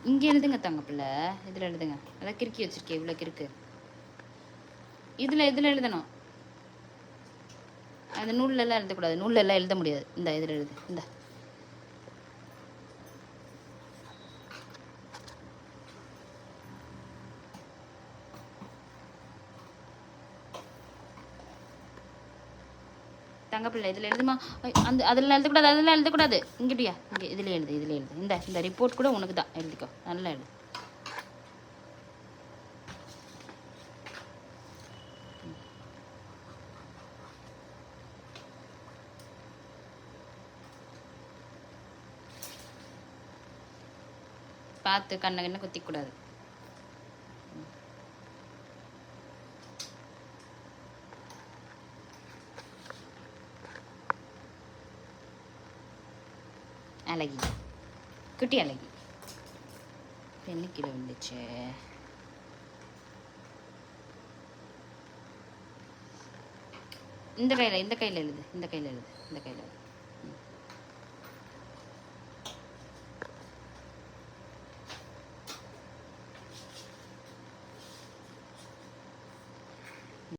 இங்கே எழுதுங்க தங்க பிள்ளை, இதில் எழுதுங்க. அதான் கிறுக்கி வச்சிருக்கேன், இவ்வளோ கிறுக்கு. இதில் எழுதணும். அந்த நூல்லெல்லாம் எழுதக்கூடாது, நூல்லெல்லாம் எழுத முடியாது. இந்த இதில் எழுது. இந்த தங்கப்பிள்ளை இதில் எழுதுமா? அந்த அதில் எழுதக்கூடாது, அதெல்லாம் எழுதக்கூடாது. இங்கிட்டியா, இங்கே இதில் எழுது, இதில் எழுது. இந்த ரிப்போர்ட் கூட உனக்கு தான், எழுதிக்கோ. நல்லா எழுது. பார்த்து கண்ணை குத்திக்கூடாது. அழகி, குட்டி அழகி. பெண்ணு கீழே வந்துச்சு. இந்த கையில் எழுது, இந்த கையில் எழுது.